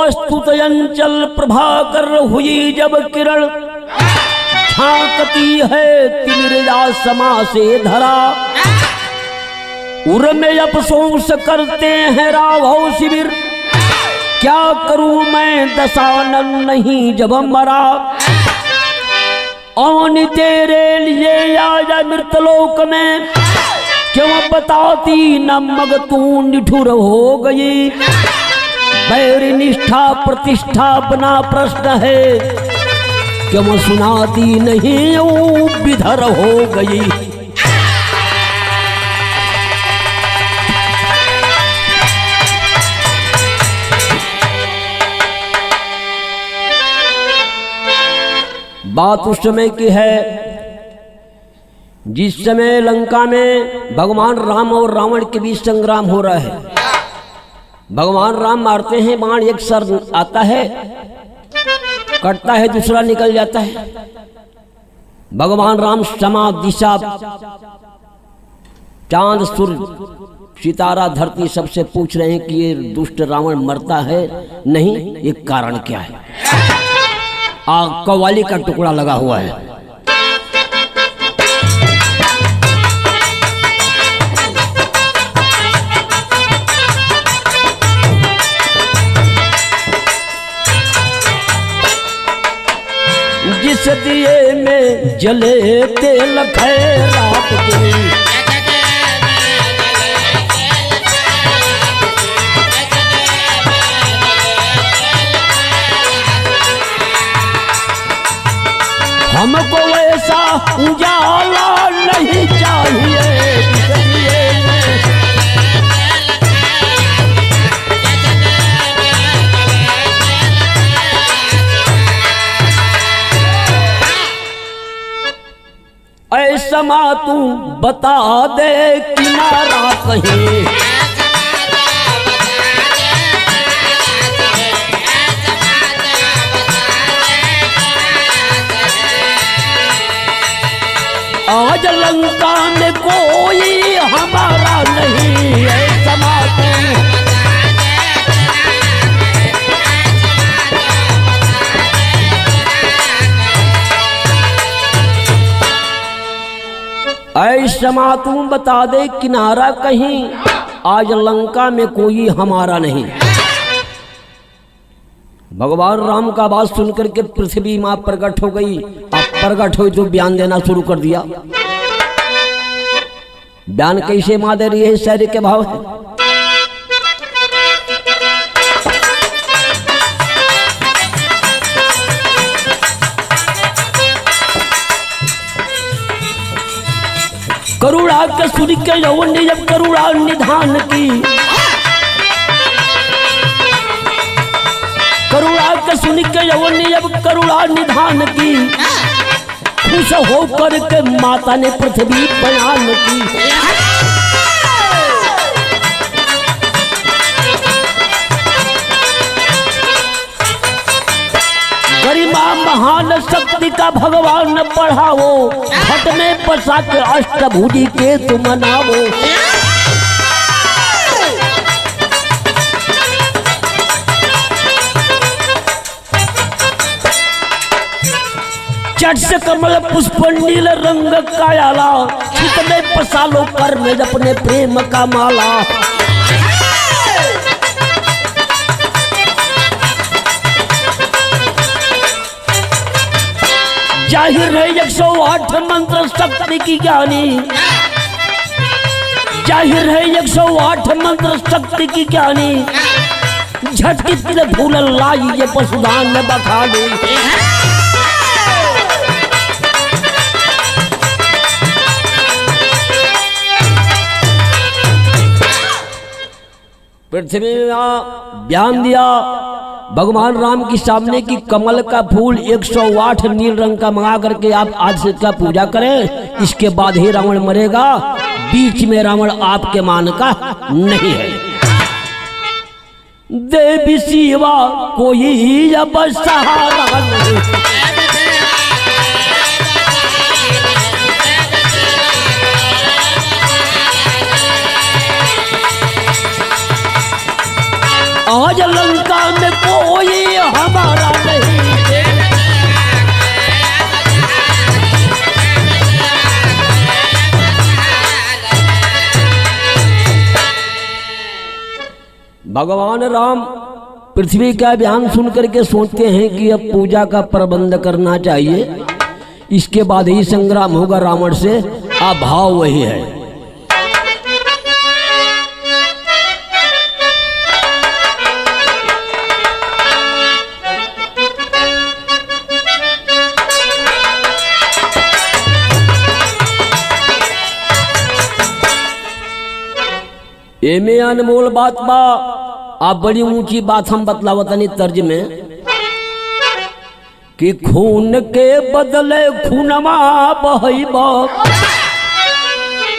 अस्तुत अंचल प्रभाकर हुई जब किरण, झांकती है तिमिरजा समा से धरा। उर में अफसोस करते हैं राघव शिविर, क्या करूं मैं दशानन नहीं जब मरा। औन तेरे लिए आजा मृतलोक में, क्यों बताती न मग तू निठुर हो गई। बैर निष्ठा प्रतिष्ठा बना प्रश्न है, क्यों सुनाती नहीं ऊ विधर हो गई। बात उस समय की है जिस समय लंका में भगवान राम और रावण के बीच संग्राम हो रहा है। भगवान राम मारते हैं बाण, एक सर आता है कटता है, दूसरा निकल जाता है। भगवान राम समा दिशा चांद सूर्य सितारा धरती सबसे पूछ रहे हैं कि ये दुष्ट रावण मरता है नहीं, ये कारण क्या है। कव्वाली का टुकड़ा लगा हुआ है। जिस दिए में जले तेल खैरात के, हमको ऐसा उजाला नहीं चाहिए। ऐसा माँ तू बता दे किनारा कहीं, आज लंका में कोई हमारा नहीं है। समातु ऐसा मातू बता दे किनारा कहीं, आज लंका में कोई हमारा नहीं। भगवान राम का बात सुनकर के पृथ्वी मां प्रकट हो गई। अब प्रकट हुई तो बयान देना शुरू कर दिया। बयान कैसे मां दे रही है, शैर्य के भाव है। करुणा के सुन के यौवन ने जब करुणा निधान की, करुणा के सुन के यौवन ने जब करुणा निधान की, खुश होकर के माता ने पृथ्वी बयान की। गरिमा महान शक्ति का भगवान बढ़ावो, घट में बसा के अष्टभुजी के तुम मनावो। चट से कमल पुष्प नील रंग कायाला, चित में पसालो कर में अपने प्रेम का माला। जाहिर है 108 मंत्र शक्ति की ज्ञानी, जाहिर है 108 मंत्र शक्ति की ज्ञानी। झटकित भूल लाई ये पशुदान में बखानी। पृथ्वी में बयान दिया भगवान राम के सामने की कमल का फूल 108 नील रंग का मंगा करके आप आज से इसका पूजा करें, इसके बाद ही रावण मरेगा। बीच में रावण आपके मान का नहीं है। देवी शिवा कोई अब सहारा नहीं, आज लंका में कोई भगवान राम पृथ्वी का बयान सुन करके सोचते हैं कि अब पूजा का प्रबंध करना चाहिए, इसके बाद ही संग्राम होगा रावण से। आ भाव वही है। ये में अनमोल बात बा। आप बड़ी ऊंची बात हम बतलावतनी तर्ज में कि खून के बदले खूनमा बहैबा,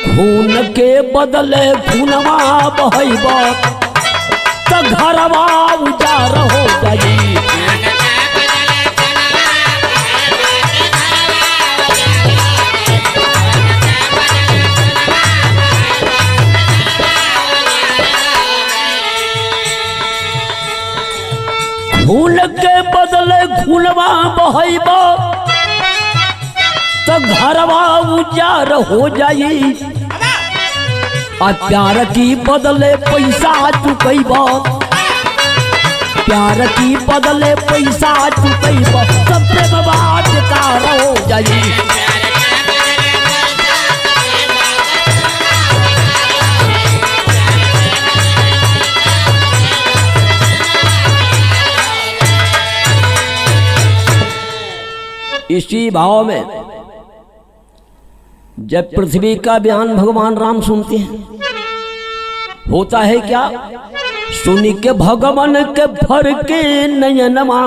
खून के बदले खूनमा बहैबा त घरवा उजाड़ हो जाई। खून के बदले खूनवा बहैबा तो घरवा उजाड़ हो जाई। आ प्यार की बदले पैसा चुकैबा, प्यार की बदले पैसा चुकैबा सब प्रेम बेकार हो जाई। इसी भाव में जब पृथ्वी का बयान भगवान राम सुनते हैं, होता है क्या? सुन के भगवान के भर के नयनमा,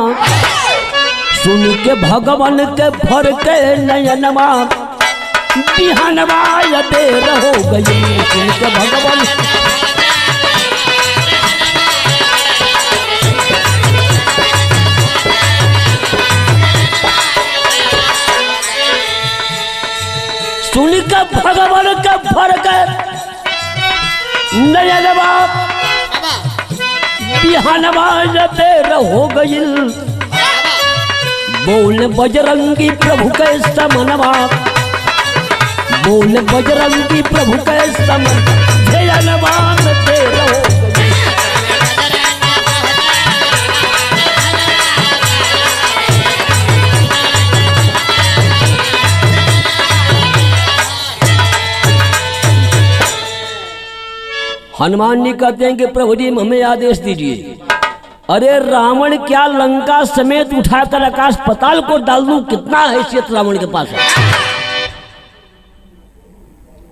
सुन के भगवान के भर के नयनमा बिहानवा देर हो गई। सुन के भगवान सुन के भगवान के भर के नयनवा बिहानवा देर हो गई। बोल बजरंगी प्रभु के समनवा, बोल बजरंगी प्रभु के समन जयनवा देर हो गई। हनुमान जी कहते हैं कि प्रभु जी हमें आदेश दीजिए। अरे रावण क्या लंका समेत उठाकर आकाश पाताल को डाल दूं, कितना हैसियत रावण के पास है।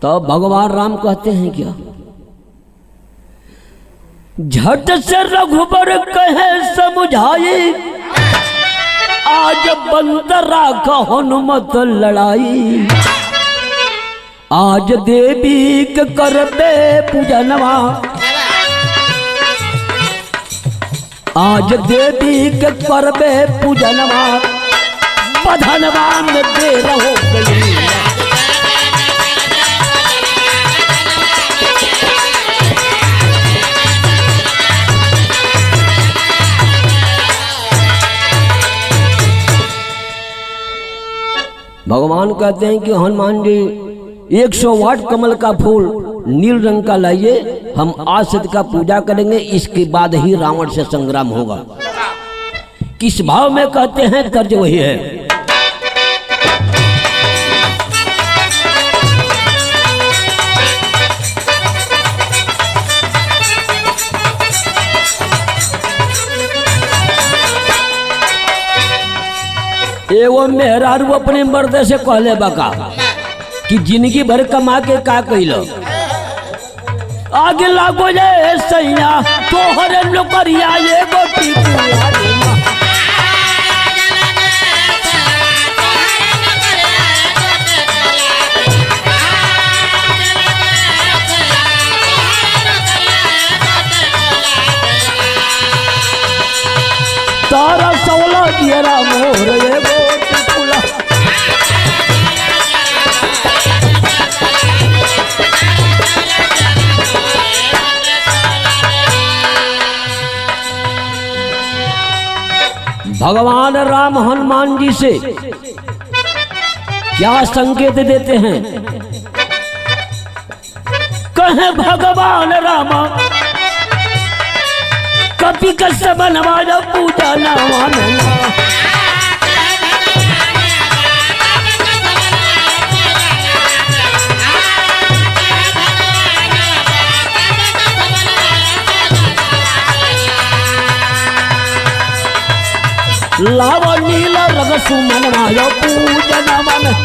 तो भगवान राम कहते हैं क्या? झट से रघुबर कहे समझाई, आज बंदरा का हनुमत लड़ाई। आज देवी के करबे पूजनवा, आज देवी के करबे पूजनवा बधनवा में देर हो गई। भगवान कहते हैं कि हनुमान जी 108 कमल का फूल नील रंग का लाइए, हम आज से का पूजा करेंगे, इसके बाद ही रावण से संग्राम होगा। किस भाव में कहते हैं? तर्ज वही है। एवं मेहरारू अपने मर्द से कहले बका कि जिंदगी भर कमा के का कैलो, आगे लागो जे सैया तोहरे नौकरिया एगो टिकुआ। तारा सौला दियरा मोर एगो टिकुला। भगवान राम हनुमान जी से क्या संकेत देते हैं? कहे भगवान राम कपि कस बनवाया पूजा नावा में ना। लावा नीला रंग सुमनवाया पूजा नावा में।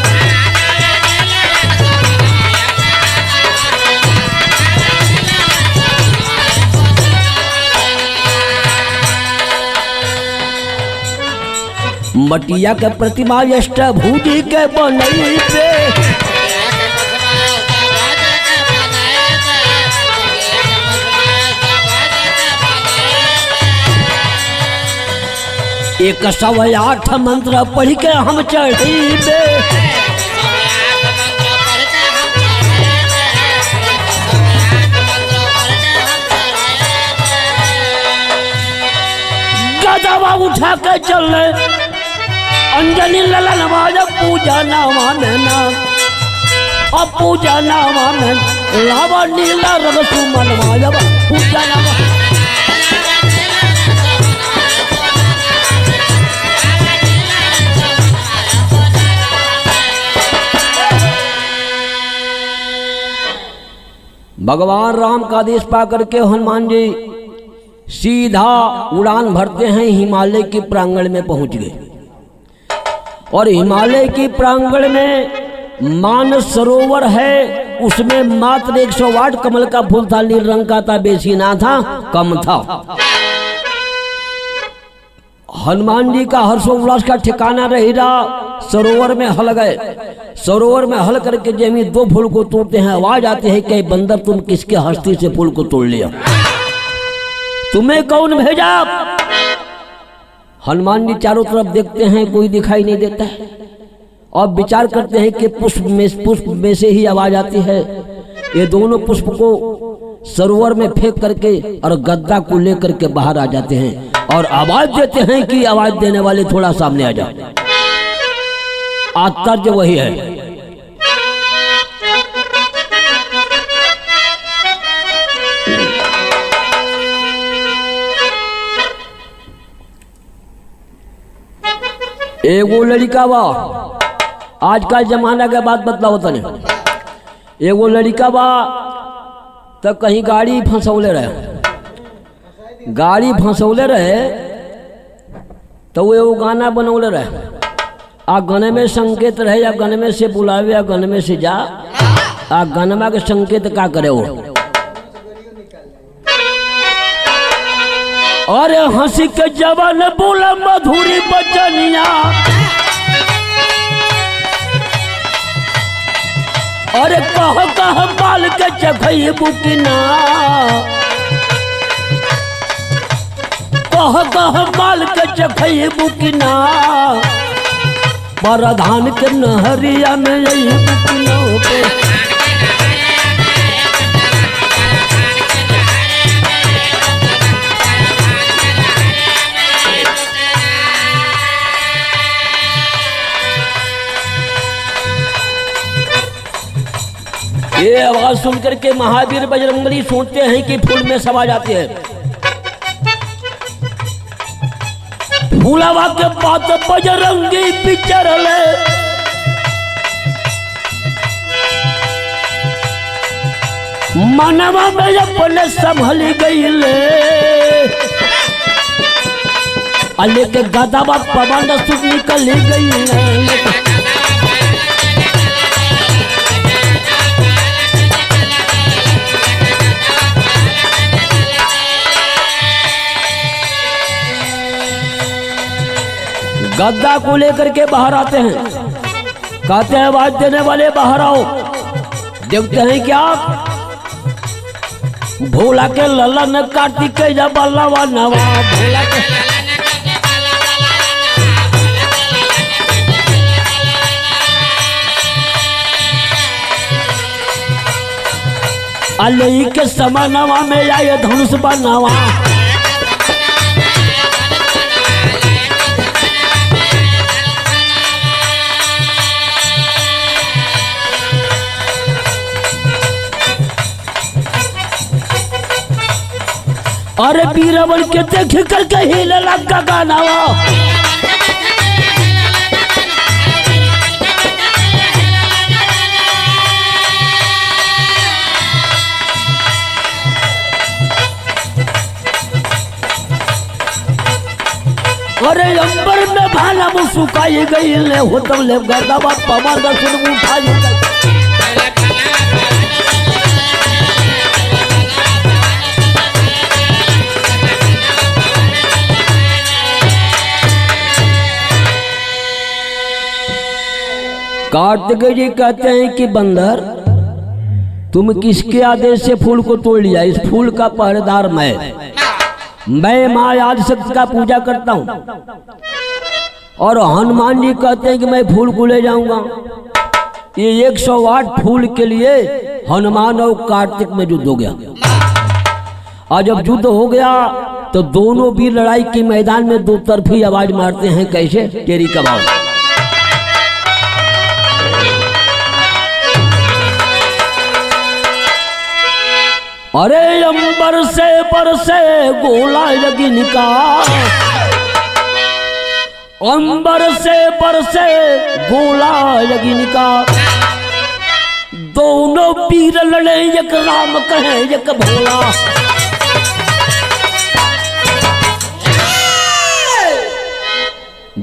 मटिया के प्रतिमा अष्टभुजी के बनई पे। एक 108 मंत्र पढ़ के हम चढ़ी पे। गदवा उठा के चल अंजनी ललन वाजा पूजा नावा में ना। अब पूजा नावा में लावा नीला रंग सुमन वाजा पूजा नावा। भगवान राम का आदेश पा करके हनुमान जी सीधा उड़ान भरते हैं, हिमालय के प्रांगण में पहुंच गए। और हिमालय की प्रांगण में मानस सरोवर है, उसमें मात्र 108 कमल का फूल था, नील रंग का था, बेसी ना था, कम था। हनुमान जी का हर्षोल्लास का ठिकाना रही रहा। सरोवर में हल गए। सरोवर में हल करके जमी 2 फूल को तोड़ते हैं, आवाज आती है कि बंदर तुम किसके हस्ती से फूल को तोड़ लिया, तुम्हें कौन भेजा? हनुमान जी चारों तरफ देखते हैं, कोई दिखाई नहीं देता है। और विचार करते हैं कि पुष्प में से ही आवाज आती है। ये दोनों पुष्प को सरोवर में फेंक करके और गद्दा को लेकर के बाहर आ जाते हैं और आवाज देते हैं कि आवाज देने वाले थोड़ा सामने आ जाओ। आश्चर्य वही है। एगो लड़का बा, आजकल जमाना के बात बतलाओ तने। एगो लड़का बा तो कहीं गाड़ी फंसौले रहे। गाड़ी फंसौले रहे तो वो एगो गाना बनौले रहे। आ गाने में संकेत रहे, या गाने में से बुलावे, या गाने में से जा। आ गानमा के संकेत का करे वो। अरे हंसी के जवान बोला मधुरी बचनिया, अरे कह बाल के चखई बुकिना, कह बाल के चखई बुकिना, परधान के नहरिया में यही बुकिना पे। ये आवाज सुनकर के महावीर बजरंगबली सोचते हैं कि फूल में समा जाते हैं। फूलवा के पात बजरंगी पिचरले, मनवा में अपने संभल गईले। अले के गदावा पवन सुख निकल गई। गद्दा को लेकर के बाहर आते हैं, कहते हैं आवाज देने वाले बाहर आओ। देखते हैं क्या भोला के ललन कार्तिक बल्लवा नवा। भोला के अलई के समानवा में आए धनुष बनावा। अरे बीरबल के देख करके हिले लगा गानावा। अरे अंबर में भाला मुसुकाई गई ले हो तब ले गर्दा बात पमार दर्शन उठा गई। कार्तिकेय जी कहते हैं कि बंदर तुम किसके आदेश से फूल को तोड़ लिया? इस फूल का पहरेदार मैं माँ आदिशक्ति का पूजा करता हूँ। और हनुमान जी कहते हैं कि मैं फूल को ले जाऊंगा। ये 108 फूल के लिए हनुमान और कार्तिक में युद्ध हो गया। और जब युद्ध हो गया तो दोनों वीर लड़ाई के मैदान में दो तरफी आवाज मारते हैं। कैसे? तेरी कबाव। अरे अंबर से बरसे गोला अग्नि, अंबर से बरसे गोला अग्नि, दोनों वीर लड़े एक राम कहे एक भोला।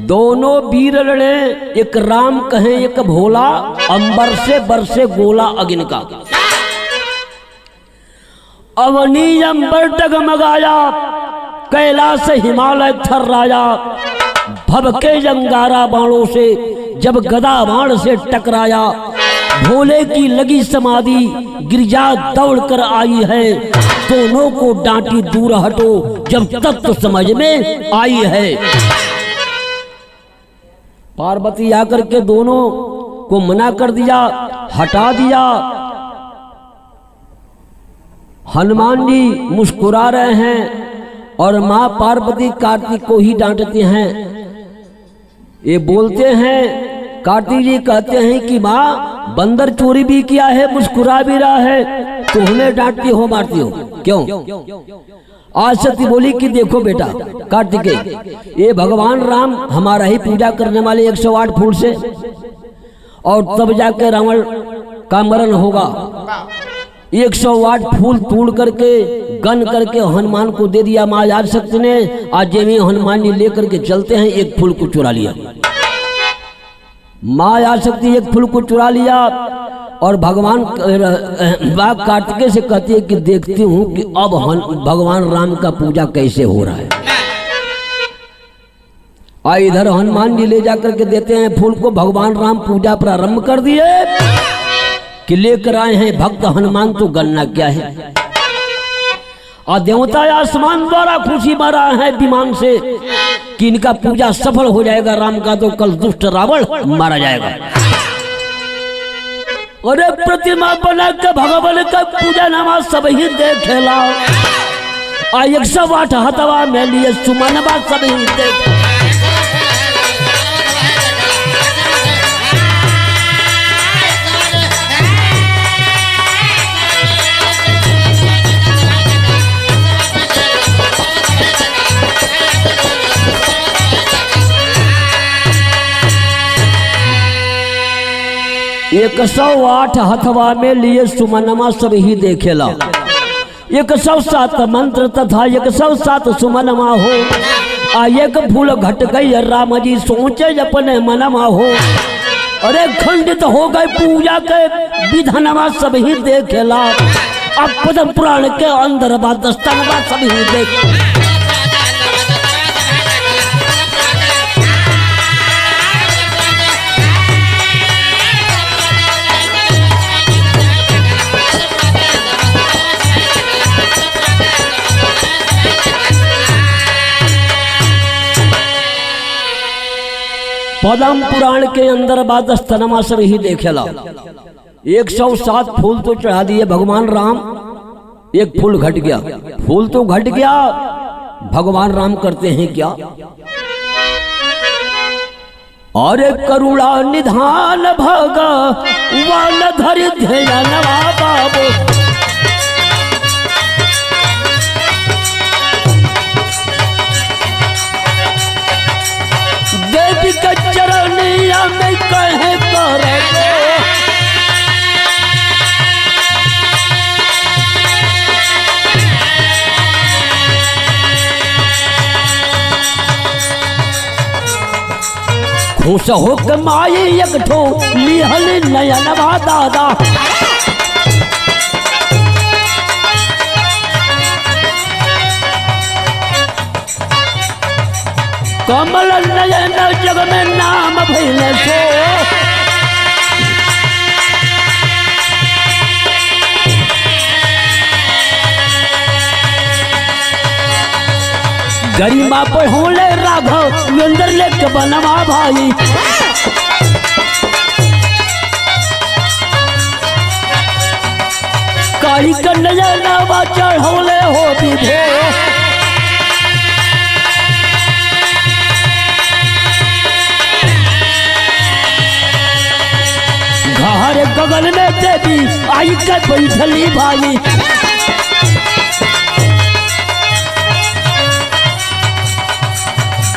दोनों वीर लड़े एक राम कहे एक भोला, अंबर से बरसे गोला अग्नि का। अवनी अंबर डगमगाया, कैलाश हिमालय थर्राया, भभके अंगारा बाणों से जब गदा बाण से टकराया। भोले की लगी समाधि गिरिजा दौड़ कर आई है, दोनों को डांटी दूर हटो जब तत्व समझ में आई है। पार्वती आकर के दोनों को मना कर दिया, हटा दिया। हनुमान जी मुस्कुरा रहे हैं और मां पार्वती कार्तिक को ही डांटते हैं। ये बोलते हैं, कार्तिक जी कहते हैं कि मां बंदर चोरी भी किया है, मुस्कुरा भी रहा है, तो हमें डांटती हो मारती हो क्यों? आज सती बोली कि देखो बेटा कार्तिकेय, ये भगवान राम हमारा ही पूजा करने वाले 108 फूल से, और तब जाके रावण का मरण होगा। 108 फूल तोड़ करके गन करके हनुमान को दे दिया माँ आदिशक्ति ने। आज जमी हनुमान जी लेकर के चलते हैं, एक फूल को चुरा लिया। माँ आदिशक्ति एक फूल को चुरा लिया और भगवान बाग कार्तिकेय से कहती है कि देखती हूँ कि अब भगवान राम का पूजा कैसे हो रहा है। इधर हनुमान जी ले जाकर के देते हैं फूल को। भगवान राम पूजा प्रारंभ कर दिए कि लेकर आए हैं भक्त हनुमान, तो गन्ना क्या है। और देवता आसमान द्वारा खुशी मारा है विमान से कि इनका पूजा सफल हो जाएगा राम का, तो कल दुष्ट रावण मारा जाएगा। अरे प्रतिमा बना के भगवान का पूजा नामा सब ही देखेला, 108 हथवा में लिए सुमनवा सब ही देख। एक 108 हथवा में लिए सुमनमा सब ही देखेला, 107 मंत्र तथा 107 सुमनमा हो। एक फूल घट गई राम जी सोचे अपने मनमा हो। अरे खंडित हो गए पूजा के विधानमा सब ही देखेला, अब पद्म पुराण के अंदर दस्तनवा सब ही देख। पद्म पुराण के अंदर बादस्तनमा सब ही देखेला। 107 फूल तो चढ़ा दिए भगवान राम, एक फूल घट गया। फूल तो घट गया, भगवान राम करते हैं क्या? अरे करुणा निधान भगवान धरि ध्यानवा बाबू, खुश हो के माई एक ठो लिहल नयनवा दादा। कमल नयन जग में नाम भइले सो, गरिमा बढ़ोले राघव वेंद्र लेके बनवा भाई। काली कन्हैया नवा चढ़ोले हो विभो, घर गगन में देवी आई के बैठली भाई।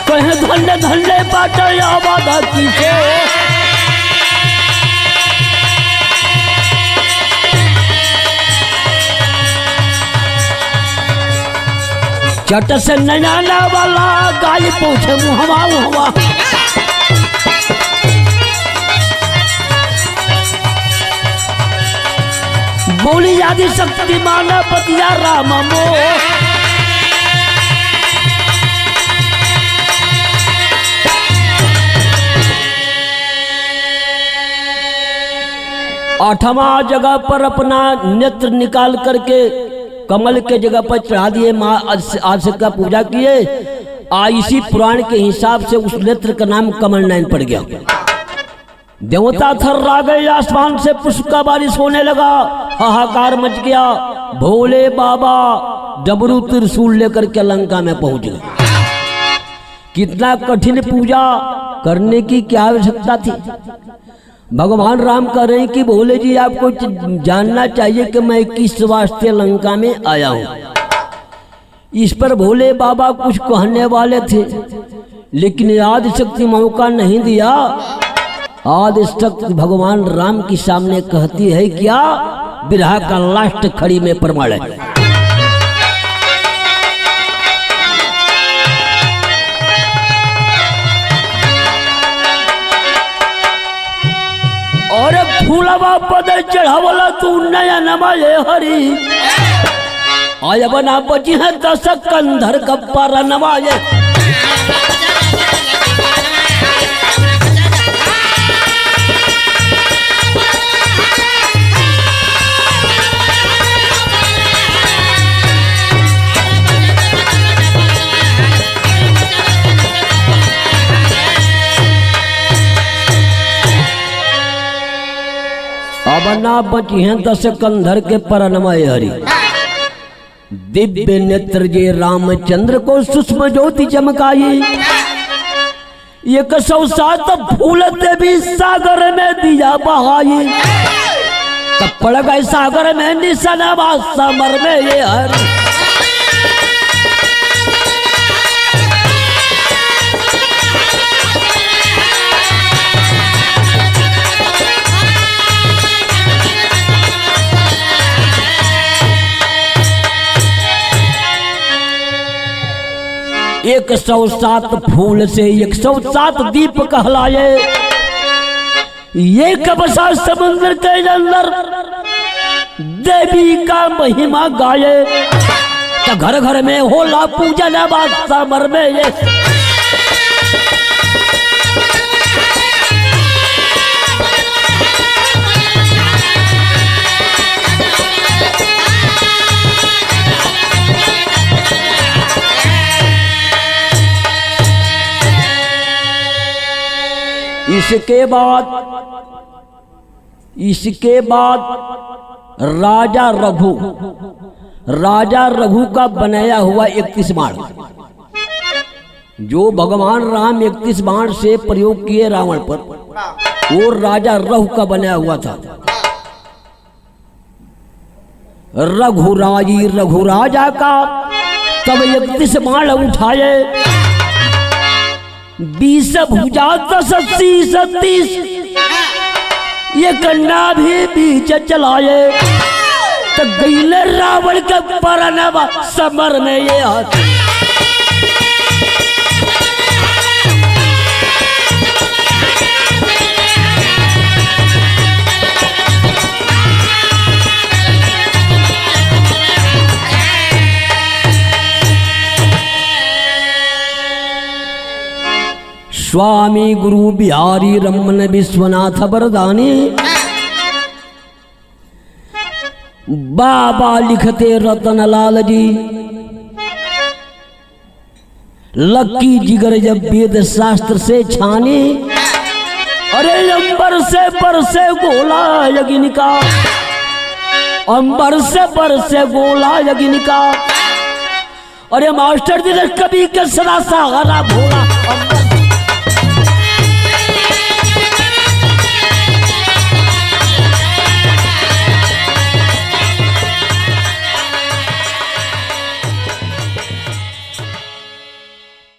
कहे धन्य धन्य बाटे आबाद की से, चट से नैना वाला गाय पूछे मुहवा मुहवा। बोली आदि शक्तिमान पतिया राम मोह, आठवां जगह पर अपना नेत्र निकाल करके कमल के जगह पर चढ़ा दिए। माँ आज का पूजा किए। इसी पुराण के हिसाब से उस नेत्र का नाम कमल नयन पड़ गया। देवता थर्रा गए, आसमान से पुष्प का बारिश होने लगा, हाहाकार मच गया। भोले बाबा डबरू त्रिशूल लेकर के लंका में पहुंच गए। कितना कठिन पूजा करने की क्या आवश्यकता थी। भगवान राम कह रहे हैं कि भोले जी आपको जानना चाहिए कि मैं किस वास्ते लंका में आया हूं। इस पर भोले बाबा कुछ कहने वाले थे, लेकिन आदि शक्ति मौका नहीं दिया। आदि शक्ति भगवान राम के सामने कहती है क्या, बिरहा का लास्ट खड़ी में प्रमाण है। और फूलवा पद चढ़ावला तू नया नमाये हरी, आय बना बची है 10 कंधर कप्पारा नवाये। बना बची हैं 10 कंधर के परनमय हरि। दिव्य नेत्र जे रामचंद्र को सूक्ष्म ज्योति चमकाई। 107 फूल देवी सागर में दिया बहाई। तब पड़ गए सागर में निशानवा समर में ये हरि। एक 107 फूल से 107 दीप कहलाए। ये कबसा समुद्र के अंदर देवी का महिमा गाये। तो घर घर में होला पूजन समर में ये। इसके बाद राजा रघु का बनाया हुआ 31 बाण, जो भगवान राम 31 बाण से प्रयोग किए रावण पर, वो राजा रघु का बनाया हुआ था। रघुराजा का तब 31 बाण उठाए। 20 भुजा 10 30 30 ये कन्ना भी बीच चलाए। तो गईले रावण के परनवा समर में ये हाथ। स्वामी गुरु बिहारी रमन विश्वनाथ बरदानी बाबा लिखते रतन लाल जी लक्की जिगर जब वेद शास्त्र से छाने अरे अंबर से बरसे गोला यगिन का अंबर से बरसे गोला यगिन का अरे मास्टर जी कभी के सदा सा हरा भोला